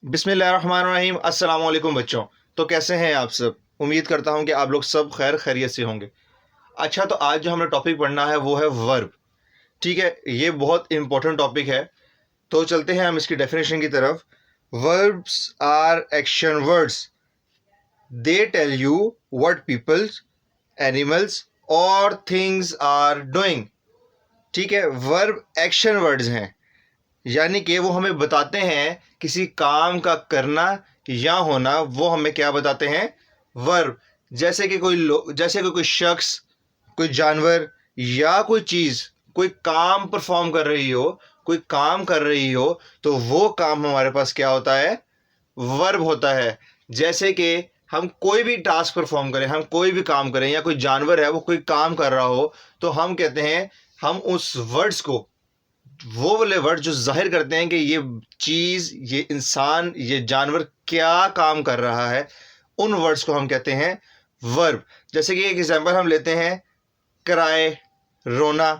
बिस्मिल्लाहिर्रहमानिर्रहीम। अस्सलाम वालेकुम बच्चों। तो कैसे हैं आप सब? उम्मीद करता हूं कि आप लोग सब खैर खैरियत से होंगे। अच्छा, तो आज जो हमें टॉपिक पढ़ना है वो है वर्ब। ठीक है, ये बहुत इंपॉर्टेंट टॉपिक है। तो चलते हैं हम इसकी डेफिनेशन की तरफ। Verbs are action words. They tell you what peoples, animals और थिंग्स आर डूइंग। ठीक है, वर्ब एक्शन वर्ड्स हैं, यानी कि वो हमें बताते हैं किसी काम का करना या होना। वो हमें क्या बताते हैं? वर्ब। जैसे कि कोई शख्स, कोई जानवर या कोई चीज़ कोई काम परफॉर्म कर रही हो, कोई काम कर रही हो, तो वो काम हमारे पास क्या होता है? वर्ब होता है। जैसे कि हम कोई भी टास्क परफॉर्म करें, हम कोई भी काम करें, या कोई जानवर है वो कोई काम कर रहा हो, तो हम कहते हैं, हम उस वर्ड्स को, वो वाले वर्ड जो जाहिर करते हैं कि ये चीज़, ये इंसान, ये जानवर क्या काम कर रहा है, उन वर्ड्स को हम कहते हैं वर्ब। जैसे कि एक एग्जांपल हम लेते हैं, कराए, रोना।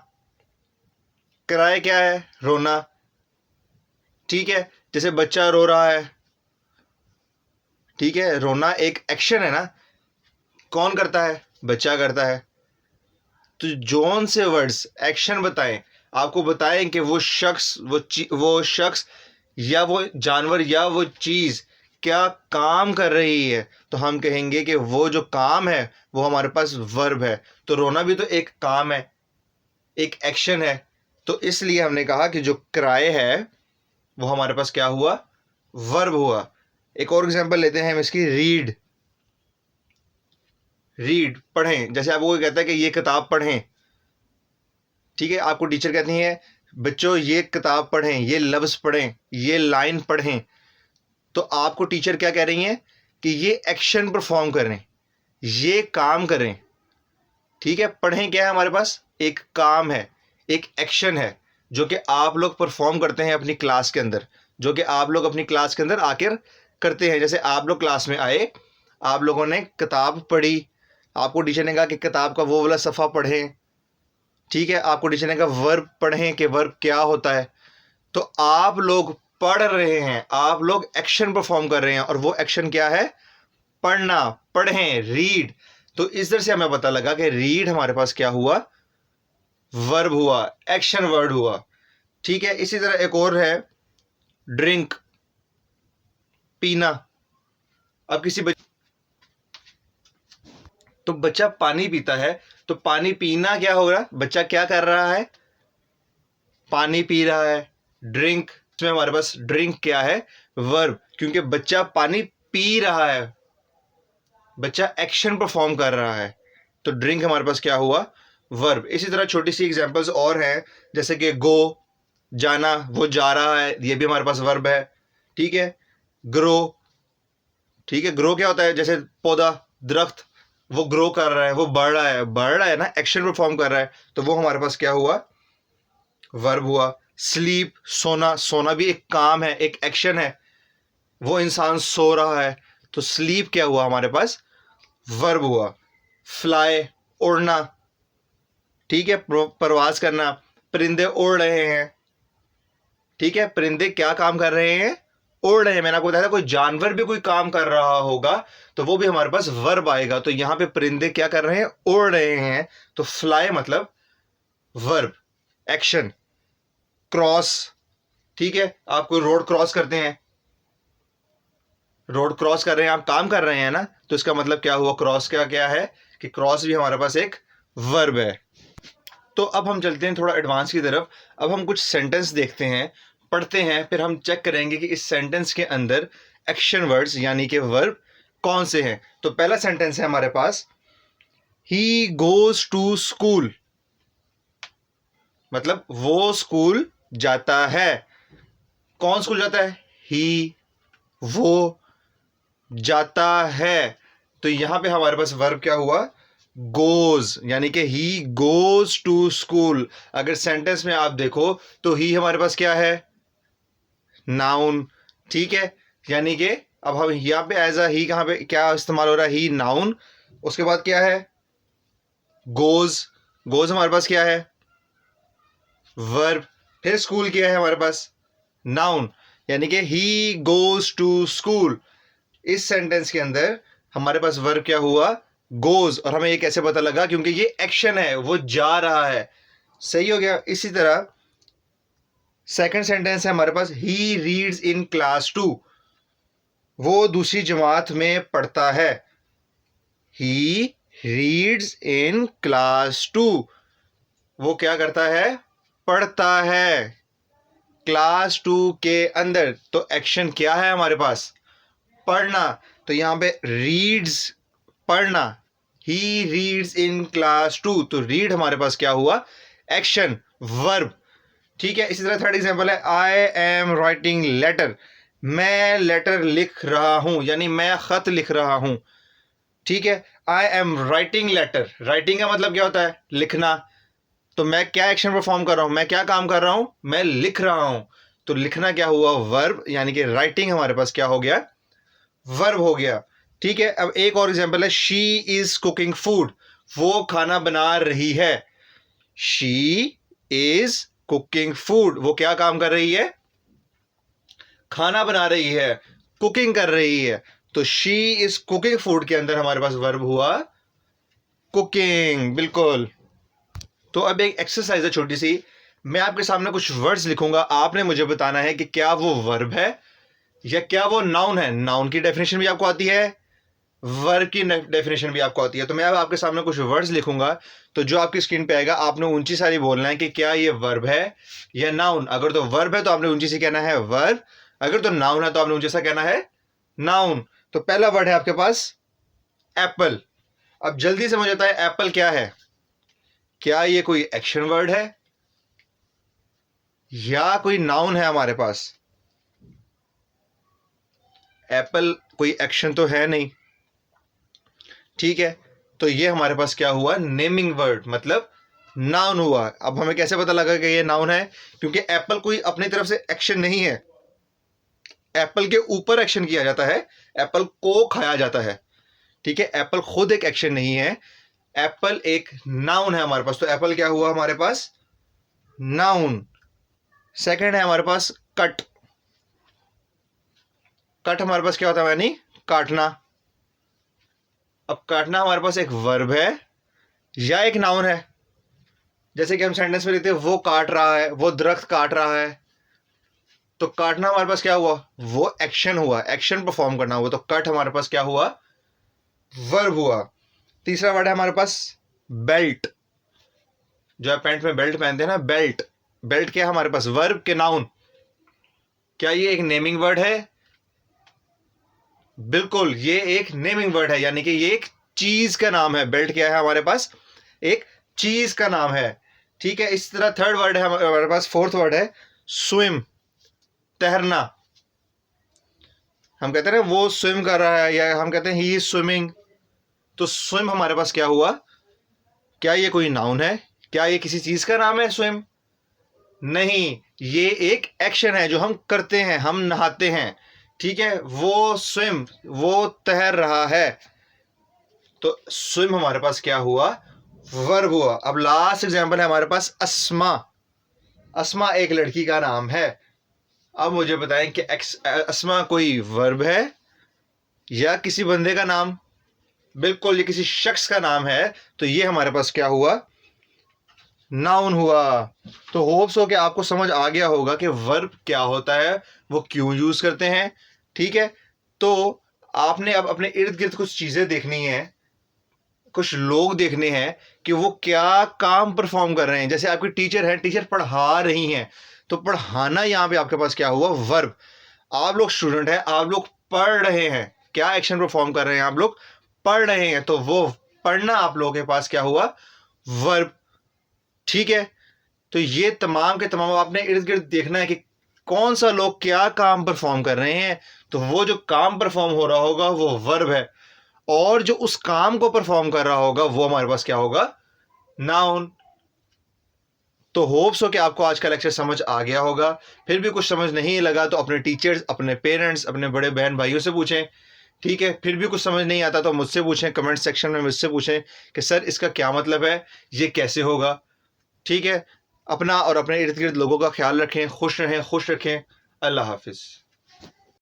कराए क्या है? रोना। ठीक है, जैसे बच्चा रो रहा है। ठीक है, रोना एक एक्शन है ना। कौन करता है? बच्चा करता है। तो जौन से वर्ड्स एक्शन बताएं, आपको बताएं कि वो शख्स, वो शख्स या वो जानवर या वो चीज़ क्या काम कर रही है, तो हम कहेंगे कि वो जो काम है वो हमारे पास वर्ब है। तो रोना भी तो एक काम है, एक एक्शन है। तो इसलिए हमने कहा कि जो क्राई है वो हमारे पास क्या हुआ? वर्ब हुआ। एक और एग्जांपल लेते हैं हम इसकी, रीड। रीड पढ़ें, जैसे आपको कोई कहता है कि ये किताब पढ़ें। ठीक है, आपको टीचर कहती है, बच्चों ये किताब पढ़ें, ये लफ्ज़ पढ़ें, ये लाइन पढ़ें। तो आपको टीचर क्या कह रही हैं कि ये एक्शन परफॉर्म करें, ये काम करें। ठीक है, पढ़ें क्या है हमारे पास? एक काम है, एक एक्शन है, जो कि आप लोग परफॉर्म करते हैं अपनी क्लास के अंदर, जो कि आप लोग अपनी क्लास के अंदर आकर करते हैं। जैसे आप लोग क्लास में आए, आप लोगों ने किताब पढ़ी, आपको टीचर ने कहा कि किताब का वो वाला सफ़ा पढ़ें। ठीक है, आपको टीचर ने कहा वर्ब पढ़ें कि वर्ब क्या होता है। तो आप लोग पढ़ रहे हैं, आप लोग एक्शन परफॉर्म कर रहे हैं, और वो एक्शन क्या है? पढ़ना। पढ़ें, रीड। तो इस तरह से हमें पता लगा कि रीड हमारे पास क्या हुआ? वर्ब हुआ, एक्शन वर्ड हुआ। ठीक है, इसी तरह एक और है, ड्रिंक, पीना। अब तो बच्चा पानी पीता है, तो पानी पीना क्या होगा? बच्चा क्या कर रहा है? पानी पी रहा है। ड्रिंक, इसमें हमारे पास ड्रिंक क्या है? वर्ब, क्योंकि बच्चा पानी पी रहा है, बच्चा एक्शन परफॉर्म कर रहा है। तो ड्रिंक हमारे पास क्या हुआ? वर्ब। इसी तरह छोटी सी एग्जांपल्स और हैं, जैसे कि गो, जाना, वो जा रहा है, ये भी हमारे पास वर्ब है। ठीक है, ग्रो। ठीक है, ग्रो क्या होता है? जैसे पौधा, दरख्त, वो ग्रो कर रहा है, वो बढ़ रहा है ना, एक्शन परफॉर्म कर रहा है, तो वो हमारे पास क्या हुआ? वर्ब हुआ। स्लीप, सोना। सोना भी एक काम है, एक एक्शन है, वो इंसान सो रहा है, तो स्लीप क्या हुआ हमारे पास? वर्ब हुआ। फ्लाई, उड़ना। ठीक है, परवाज करना, परिंदे उड़ रहे हैं। ठीक है, परिंदे क्या काम कर रहे हैं? उड़ रहे हैं। मैंने आपको बताया था, कोई जानवर भी कोई काम कर रहा होगा तो वो भी हमारे पास वर्ब आएगा। तो यहां पे परिंदे क्या कर रहे हैं? उड़ रहे हैं। तो फ्लाई मतलब वर्ब, एक्शन। क्रॉस, ठीक है, आप कोई रोड क्रॉस करते हैं, रोड क्रॉस कर रहे हैं, आप काम कर रहे हैं ना, तो इसका मतलब क्या हुआ? क्रॉस का क्या है कि क्रॉस भी हमारे पास एक वर्ब है। तो अब हम चलते हैं थोड़ा एडवांस की तरफ। अब हम कुछ सेंटेंस देखते हैं, पढ़ते हैं, फिर हम चेक करेंगे कि इस सेंटेंस के अंदर एक्शन वर्ड्स यानी कि वर्ब कौन से हैं। तो पहला सेंटेंस है हमारे पास, ही गोज टू स्कूल। मतलब वो स्कूल जाता है। कौन स्कूल जाता है? ही, वो जाता है। तो यहां पे हमारे पास वर्ब क्या हुआ? गोज, यानी कि ही गोज टू स्कूल। अगर सेंटेंस में आप देखो तो ही हमारे पास क्या है? नाउन। ठीक है, यानी कि अब हम यहां पे एज अ ही, कहां पे क्या इस्तेमाल हो रहा है? ही, नाउन। उसके बाद क्या है? गोज। गोज हमारे पास क्या है? वर्ब। फिर स्कूल क्या है हमारे पास? नाउन। यानी कि ही गोज टू स्कूल। इस सेंटेंस के अंदर हमारे पास वर्ब क्या हुआ, गोज, और हमें ये कैसे पता लगा, क्योंकि ये एक्शन है, वो जा रहा है। सही हो गया। इसी तरह सेकंड सेंटेंस है हमारे पास, ही रीड्स इन क्लास 2, वो दूसरी जमात में पढ़ता है। ही रीड्स इन क्लास 2, वो क्या करता है, पढ़ता है क्लास 2 के अंदर। तो एक्शन क्या है हमारे पास, पढ़ना। तो यहां पे रीड्स, पढ़ना, ही रीड्स इन क्लास 2, तो रीड हमारे पास क्या हुआ, एक्शन, वर्ब। ठीक है। इसी तरह थर्ड एग्जांपल है, आई एम राइटिंग लेटर, मैं लेटर लिख रहा हूं, यानी मैं खत लिख रहा हूं। ठीक है। I am writing letter, writing का मतलब क्या होता है, लिखना। तो मैं क्या एक्शन परफॉर्म कर रहा हूं, मैं क्या काम कर रहा हूं, मैं लिख रहा हूं। तो लिखना क्या हुआ, वर्ब, यानी कि राइटिंग हमारे पास क्या हो गया, वर्ब हो गया। ठीक है। अब एक और एग्जांपल है, शी इज कुकिंग फूड, वो खाना बना रही है। शी इज कुकिंग फूड, वो क्या काम कर रही है, खाना बना रही है, कुकिंग कर रही है। तो शी इज कुकिंग फूड के अंदर हमारे पास वर्ब हुआ कुकिंग, बिल्कुल। तो अब एक एक्सरसाइज है छोटी सी, मैं आपके सामने कुछ वर्ड्स लिखूंगा, आपने मुझे बताना है कि क्या वो वर्ब है या क्या वो नाउन है। नाउन की डेफिनेशन भी आपको आती है, वर्ब की डेफिनेशन भी आपको आती है। तो मैं अब आपके सामने कुछ वर्ड्स लिखूंगा, तो जो आपकी स्क्रीन पे आएगा आपने ऊंची सारी बोलना है कि क्या ये वर्ब है या नाउन। अगर तो वर्ब है तो आपने ऊंची से कहना है वर्ब, अगर तो नाउन है तो आपने ऊंची सा कहना है नाउन। तो पहला वर्ड है आपके पास एप्पल। अब जल्दी से मुझे बताएं, एप्पल क्या है, क्या ये कोई एक्शन वर्ड है या कोई नाउन है हमारे पास। एप्पल कोई एक्शन तो है नहीं, ठीक है। तो ये हमारे पास क्या हुआ, नेमिंग वर्ड, मतलब नाउन हुआ। अब हमें कैसे पता लगा कि ये नाउन है, क्योंकि एप्पल कोई अपनी तरफ से एक्शन नहीं है, एप्पल के ऊपर एक्शन किया जाता है, एप्पल को खाया जाता है। ठीक है। एप्पल खुद एक एक्शन नहीं है, एप्पल एक नाउन है हमारे पास। तो एप्पल क्या हुआ हमारे पास, नाउन। सेकंड है हमारे पास कट। कट हमारे पास क्या होता है, यानी काटना। अब काटना हमारे पास एक वर्ब है या एक नाउन है। जैसे कि हम सेंटेंस में लिखते हैं, वो काट रहा है, वो दरख्त काट रहा है। तो काटना हमारे पास क्या हुआ, वो एक्शन हुआ, एक्शन परफॉर्म करना हुआ। तो कट हमारे पास क्या हुआ, वर्ब हुआ। तीसरा वर्ड है हमारे पास बेल्ट। जो है पैंट में बेल्ट पहनते हैं ना, बेल्ट। बेल्ट क्या है हमारे पास, वर्ब के नाउन। क्या ये एक नेमिंग वर्ड है, बिल्कुल ये एक नेमिंग वर्ड है, यानी कि ये एक चीज का नाम है। बेल्ट क्या है हमारे पास, एक चीज का नाम है। ठीक है। इस तरह थर्ड वर्ड है हमारे पास, फोर्थ वर्ड है स्विम, तैरना। हम कहते हैं ना वो स्विम कर रहा है, या हम कहते हैं ही इज स्विमिंग। तो स्विम हमारे पास क्या हुआ, क्या ये कोई नाउन है, क्या ये किसी चीज का नाम है स्विम, नहीं, ये एक एक्शन है जो हम करते हैं, हम नहाते हैं। ठीक है। वो स्विम, वो तैर रहा है। तो स्विम हमारे पास क्या हुआ, वर्ब हुआ। अब लास्ट एग्जांपल है हमारे पास अस्मा। अस्मा एक लड़की का नाम है। अब मुझे बताएं कि अस्मा कोई वर्ब है या किसी बंदे का नाम। बिल्कुल ये किसी शख्स का नाम है। तो ये हमारे पास क्या हुआ, नाउन हुआ। तो होप्स हो कि आपको समझ आ गया होगा कि वर्ब क्या होता है, वो क्यों यूज करते हैं। ठीक है। तो आपने अब अपने इर्द गिर्द कुछ चीजें देखनी है, कुछ लोग देखने हैं कि वो क्या काम परफॉर्म कर रहे हैं। जैसे आपकी टीचर है, टीचर पढ़ा रही हैं, तो पढ़ाना यहां पे आपके पास क्या हुआ, वर्ब। आप लोग स्टूडेंट हैं, आप लोग पढ़ रहे हैं, क्या एक्शन परफॉर्म कर रहे हैं, आप लोग पढ़ रहे हैं। तो वो पढ़ना आप लोगों के पास क्या हुआ, वर्ब। ठीक है। तो ये तमाम के तमाम आपने इर्द गिर्द देखना है कि कौन सा लोग क्या काम परफॉर्म कर रहे हैं। तो वो जो काम परफॉर्म हो रहा होगा वो वर्ब है, और जो उस काम को परफॉर्म कर रहा होगा वो हमारे पास क्या होगा, नाउन। तो होप्स हो कि आपको आज का लेक्चर समझ आ गया होगा। फिर भी कुछ समझ नहीं लगा तो अपने टीचर्स, अपने पेरेंट्स, अपने बड़े बहन भाइयों से पूछें। ठीक है। फिर भी कुछ समझ नहीं आता तो मुझसे पूछें, कमेंट सेक्शन में मुझसे पूछें कि सर इसका क्या मतलब है, ये कैसे होगा। ठीक है। अपना और अपने इर्द गिर्द लोगों का ख्याल रखें, खुश रहें, खुश रखें। अल्लाह हाफिज़।